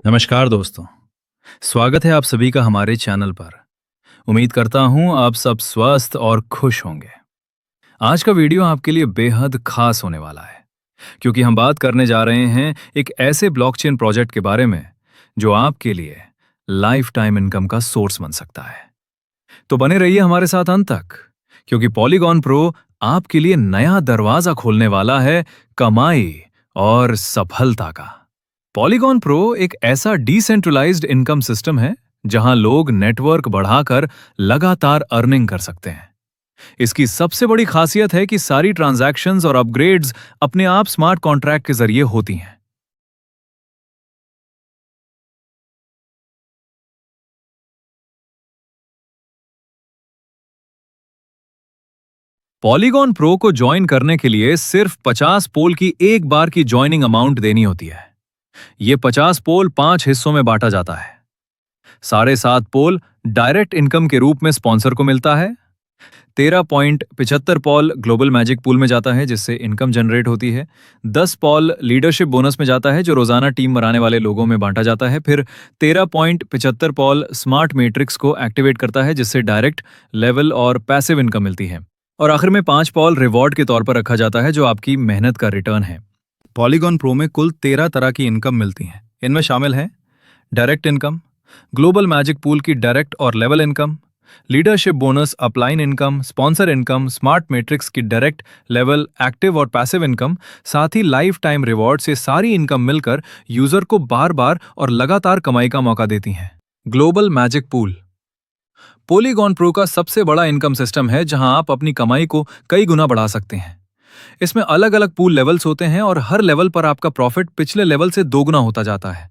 नमस्कार दोस्तों। स्वागत है आप सभी का हमारे चैनल पर। उम्मीद करता हूं आप सब स्वस्थ और खुश होंगे। आज का वीडियो आपके लिए बेहद खास होने वाला है क्योंकि हम बात करने जा रहे हैं एक ऐसे ब्लॉकचेन प्रोजेक्ट के बारे में जो आपके लिए लाइफ टाइम इनकम का सोर्स बन सकता है। तो बने रहिए हमारे साथ अंत तक क्योंकि पॉलीगॉन प्रो आपके लिए नया दरवाजा खोलने वाला है कमाई और सफलता का। पॉलीगॉन प्रो एक ऐसा डिसेंट्रलाइज्ड इनकम सिस्टम है जहां लोग नेटवर्क बढ़ाकर लगातार अर्निंग कर सकते हैं। इसकी सबसे बड़ी खासियत है कि सारी ट्रांजैक्शंस और अपग्रेड्स अपने आप स्मार्ट कॉन्ट्रैक्ट के जरिए होती हैं। पॉलीगॉन प्रो को ज्वाइन करने के लिए सिर्फ 50 पोल की एक बार की ज्वाइनिंग अमाउंट देनी होती है। ये 50 पोल 5 हिस्सों में बांटा जाता है। 7.5 पोल डायरेक्ट इनकम के रूप में स्पॉन्सर को मिलता है। 13.75 पॉल ग्लोबल मैजिक पूल में जाता है जिससे इनकम जनरेट होती है। 10 पॉल लीडरशिप बोनस में जाता है जो रोजाना टीम बनाने वाले लोगों में बांटा जाता है। फिर 13.75 पॉल स्मार्ट मैट्रिक्स को एक्टिवेट करता है जिससे डायरेक्ट लेवल और पैसिव इनकम मिलती है। और आखिर में 5 पॉल रिवॉर्ड के तौर पर रखा जाता है जो आपकी मेहनत का रिटर्न है। पॉलीगॉन प्रो में कुल 13 तरह की इनकम मिलती है। इनमें शामिल है direct income, global magic pool की डायरेक्ट और level income, leadership bonus, upline income, sponsor income, smart matrix की डायरेक्ट, लेवल, एक्टिव और पैसिव इनकम, साथ ही लाइफ टाइम रिवॉर्ड से सारी इनकम मिलकर यूजर को बार बार और लगातार कमाई का मौका देती हैं। Global magic pool polygon pro का सबसे बड़ा इनकम सिस्टम है जहां आप अपनी कमाई को कई गुना बढ़ा सकते हैं। इसमें अलग अलग पूल लेवल्स होते हैं और हर लेवल पर आपका प्रॉफिट पिछले लेवल से दोगुना होता जाता है।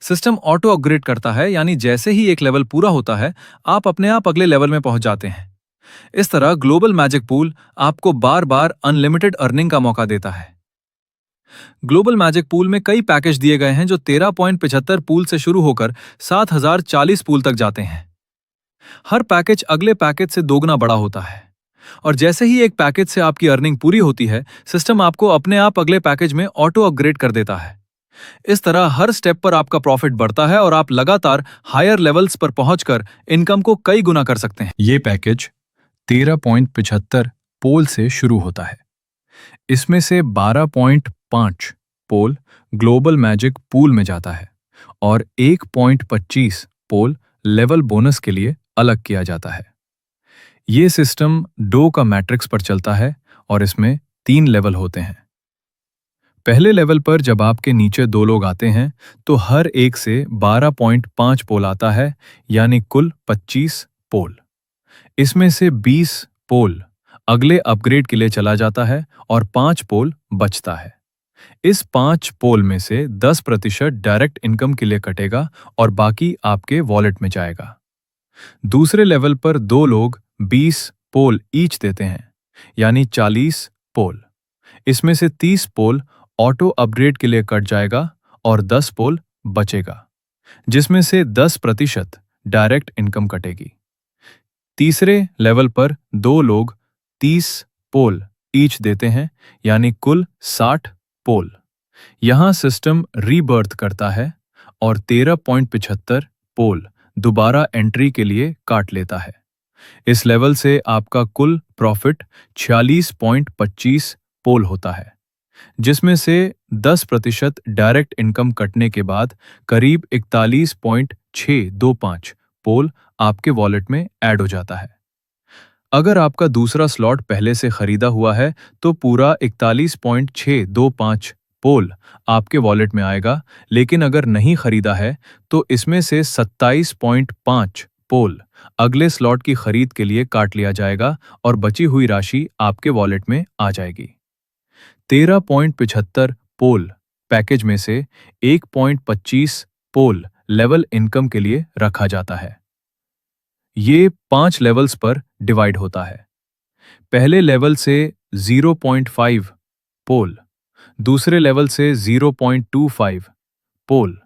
सिस्टम ऑटो अपग्रेड करता है यानी जैसे ही एक लेवल पूरा होता है आप अपने आप अगले लेवल में पहुंच जाते हैं। इस तरह ग्लोबल मैजिक पूल आपको बार बार अनलिमिटेड अर्निंग का मौका देता है। ग्लोबल मैजिक पूल में कई पैकेज दिए गए हैं जो 13.75 पूल से शुरू होकर 7040 पूल तक जाते हैं। हर पैकेज अगले पैकेज से दोगुना बड़ा होता है और जैसे ही एक पैकेज से आपकी अर्निंग पूरी होती है सिस्टम आपको अपने आप अगले पैकेज में ऑटो अपग्रेड कर देता है। इस तरह हर स्टेप पर आपका प्रॉफिट बढ़ता है और आप लगातार हायर लेवल्स पर पहुंचकर इनकम को कई गुना कर सकते हैं। ये पैकेज 13.75 पोल से शुरू होता है। इसमें से 12.5 पोल ग्लोबल मैजिक पूल में जाता है और 1.25 पोल लेवल बोनस के लिए अलग किया जाता है। ये सिस्टम डो का मैट्रिक्स पर चलता है और इसमें 3 लेवल होते हैं। पहले लेवल पर जब आपके नीचे 2 लोग आते हैं तो हर एक से 12.5 पोल आता है यानी कुल 25 पोल। इसमें से 20 पोल अगले अपग्रेड के लिए चला जाता है और 5 पोल बचता है। इस 5 पोल में से 10% डायरेक्ट इनकम के लिए कटेगा और बाकी आपके वॉलेट में जाएगा। दूसरे लेवल पर 2 लोग 20 पोल ईच देते हैं यानी 40 पोल। इसमें से 30 पोल ऑटो अपग्रेड के लिए कट जाएगा और 10 पोल बचेगा जिसमें से 10% डायरेक्ट इनकम कटेगी। तीसरे लेवल पर 2 लोग 30 पोल ईच देते हैं यानी कुल 60 पोल। यहां सिस्टम रीबर्थ करता है और 13.75 पोल दोबारा एंट्री के लिए काट लेता है। इस लेवल से आपका कुल प्रॉफिट 46.25 पोल होता है जिसमें से 10% डायरेक्ट इनकम कटने के बाद करीब 41.625 पोल आपके वॉलेट में ऐड हो जाता है। अगर आपका दूसरा स्लॉट पहले से खरीदा हुआ है तो पूरा 41.625 पोल आपके वॉलेट में आएगा, लेकिन अगर नहीं खरीदा है तो इसमें से 27.5 पोल अगले स्लॉट की खरीद के लिए काट लिया जाएगा और बची हुई राशि आपके वॉलेट में आ जाएगी। 13.75 पोल पैकेज में से 1.25 पोल लेवल इनकम के लिए रखा जाता है। ये 5 लेवल्स पर डिवाइड होता है। पहले लेवल से 0.5 पोल, दूसरे लेवल से 0.25 पोल,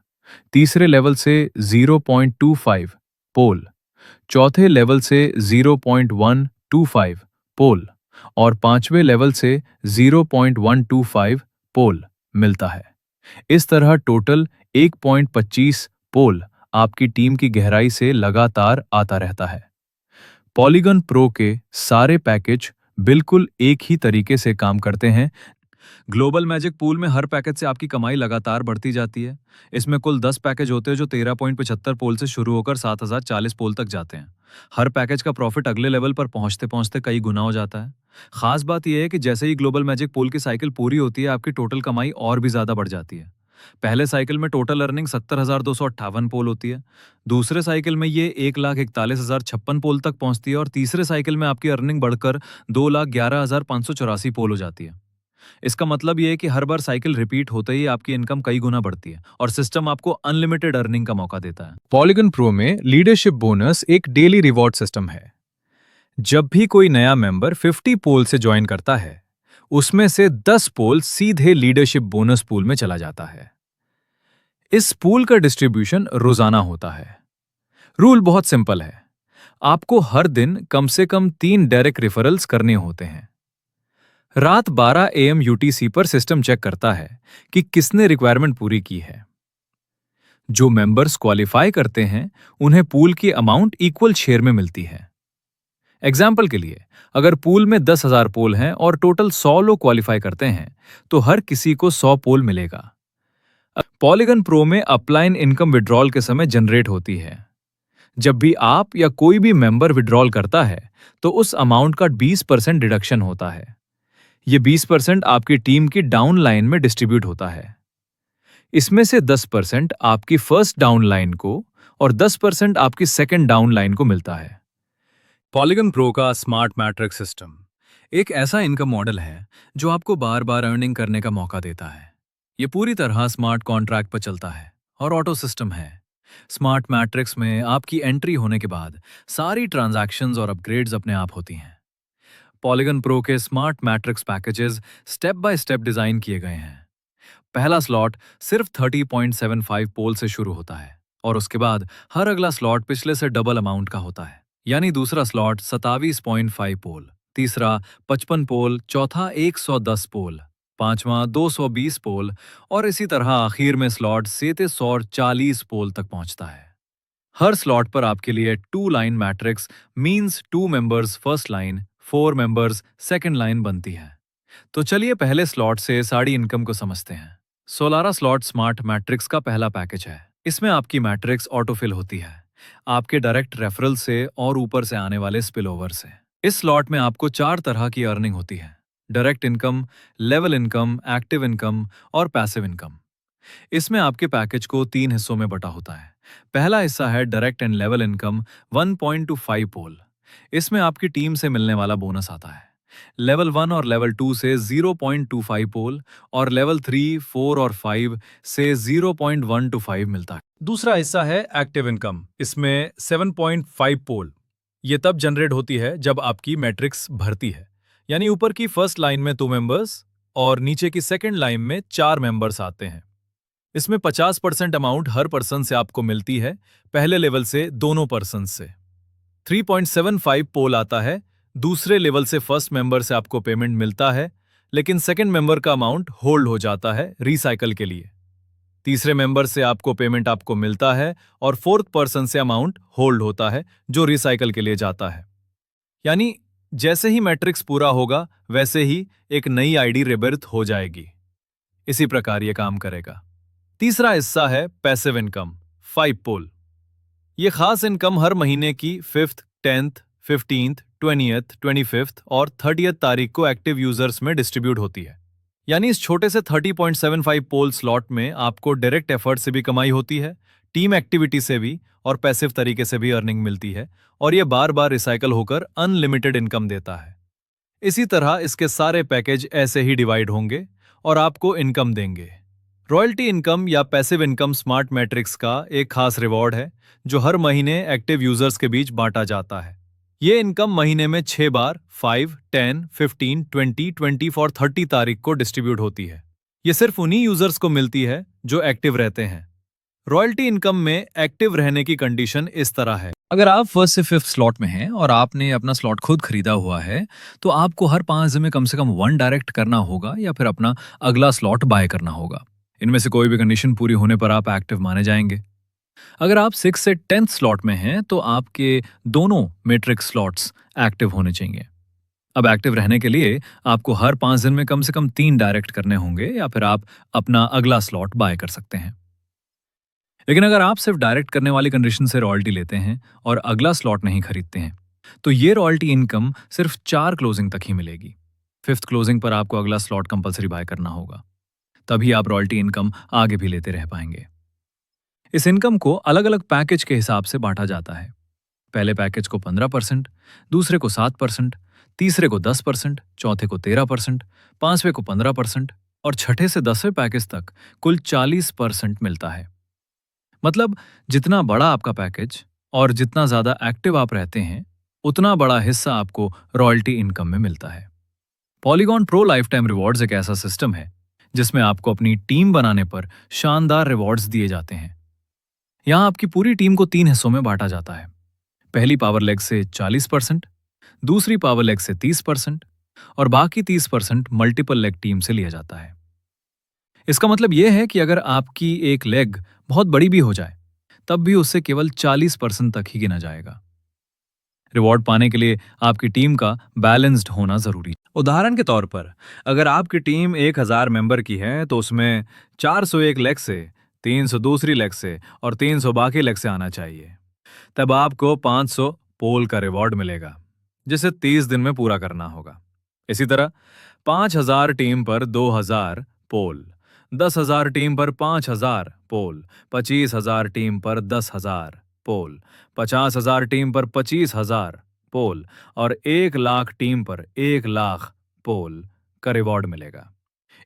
तीसरे लेवल से 0.25 पोल, चौथे लेवल से 0.125 पोल और 5वें लेवल से 0.125 पोल मिलता है। इस तरह टोटल 1.25 पोल आपकी टीम की गहराई से लगातार आता रहता है। पॉलीगन प्रो के सारे पैकेज बिल्कुल एक ही तरीके से काम करते हैं। ग्लोबल मैजिक पूल में हर पैकेज से आपकी कमाई लगातार बढ़ती जाती है। इसमें कुल 10 पैकेज होते हैं जो 13.75 पोल से शुरू होकर 7040 पोल तक जाते हैं। हर पैकेज का प्रॉफिट अगले लेवल पर पहुंचते पहुंचते कई गुना हो जाता है। खास बात यह है कि जैसे ही ग्लोबल मैजिक पूल की साइकिल पूरी होती है, आपकी टोटल कमाई और भी ज्यादा बढ़ जाती है। पहले साइकिल में टोटल अर्निंग 70,258 पोल होती है। दूसरे साइकिल में ये 1,41,056 पोल तक पहुंचती है और तीसरे साइकिल में आपकी अर्निंग बढ़कर 2,11,584 पोल हो जाती है। इसका मतलब यह है कि हर बार साइकिल रिपीट होते ही आपकी इनकम कई गुना बढ़ती है और सिस्टम आपको अनलिमिटेड अर्निंग का मौका देता है। पॉलीगन प्रो में लीडरशिप बोनस एक डेली रिवॉर्ड सिस्टम है। जब भी कोई नया मेंबर 50 पोल से ज्वाइन करता है, उसमें से 10 पोल सीधे लीडरशिप बोनस पूल में चला जाता है। इस पूल का डिस्ट्रीब्यूशन रोजाना होता है। रूल बहुत सिंपल है। आपको हर दिन कम से कम 3 डायरेक्ट रेफरल्स करने होते हैं। रात 12 AM UTC पर सिस्टम चेक करता है कि किसने रिक्वायरमेंट पूरी की है। जो मेंबर्स क्वालिफाई करते हैं, उन्हें पूल की अमाउंट इक्वल शेयर में मिलती है। एग्जाम्पल के लिए, अगर पूल में 10,000 पोल हैं और टोटल 100 लोग क्वालिफाई करते हैं, तो हर किसी को 100 पोल मिलेगा। पॉलीगन प्रो में अपलाइन इनकम विड्रॉल के समय जनरेट होती है। जब भी आप या कोई भी मेंबर विड्रॉल करता है, तो उस अमाउंट का 20% डिडक्शन होता है। ये 20% आपकी टीम की डाउन लाइन में डिस्ट्रीब्यूट होता है। इसमें से 10% आपकी फर्स्ट डाउन लाइन को और 10% आपकी सेकंड डाउन लाइन को मिलता है। पॉलीगन प्रो का स्मार्ट मैट्रिक्स सिस्टम एक ऐसा इनकम मॉडल है जो आपको बार बार अर्निंग करने का मौका देता है। ये पूरी तरह स्मार्ट कॉन्ट्रैक्ट पर चलता है और ऑटो सिस्टम है। स्मार्ट मैट्रिक्स में आपकी एंट्री होने के बाद सारी ट्रांजैक्शंस और अपग्रेड्स अपने आप होती हैं। पॉलीगन प्रो के smart matrix packages step by step design किए गए हैं। पहला स्लॉट सिर्फ 30.75 पोल से शुरू होता है और उसके बाद हर अगला स्लॉट पिछले से डबल अमाउंट का होता है। यानी दूसरा स्लॉट 27.5 पोल, तीसरा 55 पोल, चौथा 110 पोल, पांचवा 220 पोल और इसी तरह आखिर में स्लॉट 740 पोल तक पहुंचता है। हर स्लॉट पर आपके लिए 2 line matrix means 2 members first line, 4 members second line बनती है। तो चलिए पहले स्लॉट से साड़ी इनकम को समझते हैं। सोलारा स्लॉट स्मार्ट मैट्रिक्स का पहला पैकेज है। इसमें आपकी मैट्रिक्स ऑटोफिल होती है, आपके डायरेक्ट रेफरल से और ऊपर से आने वाले स्पिल ओवर से। इस स्लॉट में आपको 4 तरह की अर्निंग होती है: direct income, level income, active income और पैसिव इनकम। इसमें आपके पैकेज को 3 हिस्सों में बटा होता है। पहला हिस्सा है डायरेक्ट एंड लेवल इनकम 1.25 पोल। इसमें आपकी टीम से मिलने वाला बोनस आता है। लेवल 1 और लेवल 2 से 0.25 पोल और लेवल 3, 4 और 5 से 0.125 मिलता है। दूसरा हिस्सा है एक्टिव इनकम। इसमें 7.5 पोल। ये तब जनरेट होती है जब आपकी मैट्रिक्स भरती है, यानी ऊपर की फर्स्ट लाइन में 2 मेंबर्स और नीचे की सेकंड लाइन में 4 मेंबर्स आते हैं। इसमें 50% अमाउंट हर पर्सन से आपको मिलती है, पहले लेवल से दोनों पर्सन से। 3.75 पोल आता है। दूसरे लेवल से फर्स्ट मेंबर से आपको पेमेंट मिलता है, लेकिन सेकंड मेंबर का अमाउंट होल्ड हो जाता है रिसाइकल के लिए। तीसरे मेंबर से आपको पेमेंट आपको मिलता है और फोर्थ पर्सन से अमाउंट होल्ड होता है जो रिसाइकल के लिए जाता है। यानी जैसे ही मैट्रिक्स पूरा होगा, वैसे ही एक नई आईडी रिबर्थ हो जाएगी। इसी प्रकार यह काम करेगा। तीसरा हिस्सा है पैसिव इनकम 5 पोल। यह खास इनकम हर महीने की 5th, 10th, 15th, 20th, 25th और 30th तारीख को एक्टिव यूजर्स में डिस्ट्रीब्यूट होती है। यानी इस छोटे से 30.75 पोल स्लॉट में आपको डायरेक्ट एफर्ट से भी कमाई होती है, टीम एक्टिविटी से भी और पैसिव तरीके से भी अर्निंग मिलती है और यह बार बार रिसाइकल होकर अनलिमिटेड इनकम देता है। इसी तरह इसके सारे पैकेज ऐसे ही डिवाइड होंगे और आपको इनकम देंगे। रॉयल्टी इनकम या पैसिव इनकम स्मार्ट मैट्रिक्स का एक खास रिवॉर्ड है जो हर महीने एक्टिव यूजर्स के बीच बांटा जाता है। ये इनकम महीने में 6 बार 5, 10, 15, 20, 24 और 30 तारीख को डिस्ट्रीब्यूट होती है। ये सिर्फ उन्हीं यूजर्स को मिलती है जो एक्टिव रहते हैं। रॉयल्टी इनकम में एक्टिव रहने की कंडीशन इस तरह है। अगर आप फर्स्ट से 5th स्लॉट में हैं और आपने अपना स्लॉट खुद खरीदा हुआ है, तो आपको हर 5 दिन में कम से कम 1 डायरेक्ट करना होगा या फिर अपना अगला स्लॉट बाय करना होगा। इनमें से कोई भी कंडीशन पूरी होने पर आप एक्टिव माने जाएंगे। अगर आप 6 से 10th स्लॉट में हैं तो आपके दोनों मैट्रिक्स स्लॉट्स एक्टिव होने चाहिए। अब एक्टिव रहने के लिए आपको हर 5 दिन में कम से कम 3 डायरेक्ट करने होंगे या फिर आप अपना अगला स्लॉट बाय कर सकते हैं। लेकिन अगर आप सिर्फ डायरेक्ट करने वाली कंडीशन से रॉयल्टी लेते हैं और अगला स्लॉट नहीं खरीदते हैं तो ये रॉयल्टी इनकम सिर्फ 4 क्लोजिंग तक ही मिलेगी। 5th क्लोजिंग पर आपको अगला स्लॉट कंपलसरी बाय करना होगा, तभी आप रॉयल्टी इनकम आगे भी लेते रह पाएंगे। इस इनकम को अलग अलग पैकेज के हिसाब से बांटा जाता है। पहले पैकेज को 15%, दूसरे को 7%, तीसरे को 10%, चौथे को 13%, पांचवें को 15% और छठे से 10वें पैकेज तक कुल 40% मिलता है। मतलब जितना बड़ा आपका पैकेज और जितना ज्यादा एक्टिव आप रहते हैं उतना बड़ा हिस्सा आपको रॉयल्टी इनकम में मिलता है। Polygon pro life time rewards एक ऐसा सिस्टम है जिसमें आपको अपनी टीम बनाने पर शानदार रिवॉर्ड्स दिए जाते हैं। यहां आपकी पूरी टीम को 3 हिस्सों में बांटा जाता है। पहली पावर लेग से 40%, दूसरी पावर लेग से 30% और बाकी 30% मल्टीपल लेग टीम से लिया जाता है। इसका मतलब यह है कि अगर आपकी एक लेग बहुत बड़ी भी हो जाए तब भी उससे केवल 40% तक ही गिना जाएगा। रिवॉर्ड पाने के लिए आपकी टीम का बैलेंस्ड होना जरूरी है। उदाहरण के तौर पर अगर आपकी टीम 1000 मेंबर की है तो उसमें 401 लेग से, 300 दूसरी लेग से और 300 बाकी लेग से आना चाहिए। तब आपको 500 पोल का रिवॉर्ड मिलेगा जिसे 30 दिन में पूरा करना होगा। इसी तरह 5000 टीम पर 2000 पोल, 10,000 टीम पर 5000 पोल, 25,000 टीम पर 10,000 पोल, 50,000 टीम पर 25,000 पोल और 1,00,000 टीम पर 1,00,000 पोल का रिवॉर्ड मिलेगा।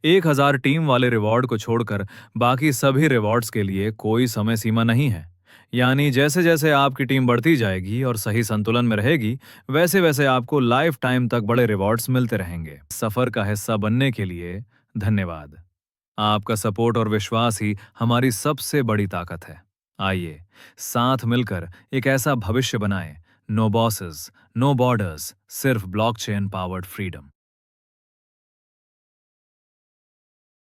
1,000 टीम वाले रिवॉर्ड को छोड़कर बाकी सभी रिवॉर्ड्स के लिए कोई समय सीमा नहीं है। यानी जैसे जैसे आपकी टीम बढ़ती जाएगी और सही संतुलन में रहेगी वैसे वैसे आपको लाइफ टाइम तक बड़े रिवॉर्ड्स मिलते रहेंगे। सफर का हिस्सा बनने के लिए धन्यवाद। आपका सपोर्ट और विश्वास ही हमारी सबसे बड़ी ताकत है। आइए साथ मिलकर एक ऐसा भविष्य बनाएं, नो बॉसेस, नो बॉर्डर्स, सिर्फ ब्लॉकचेन पावर्ड फ्रीडम।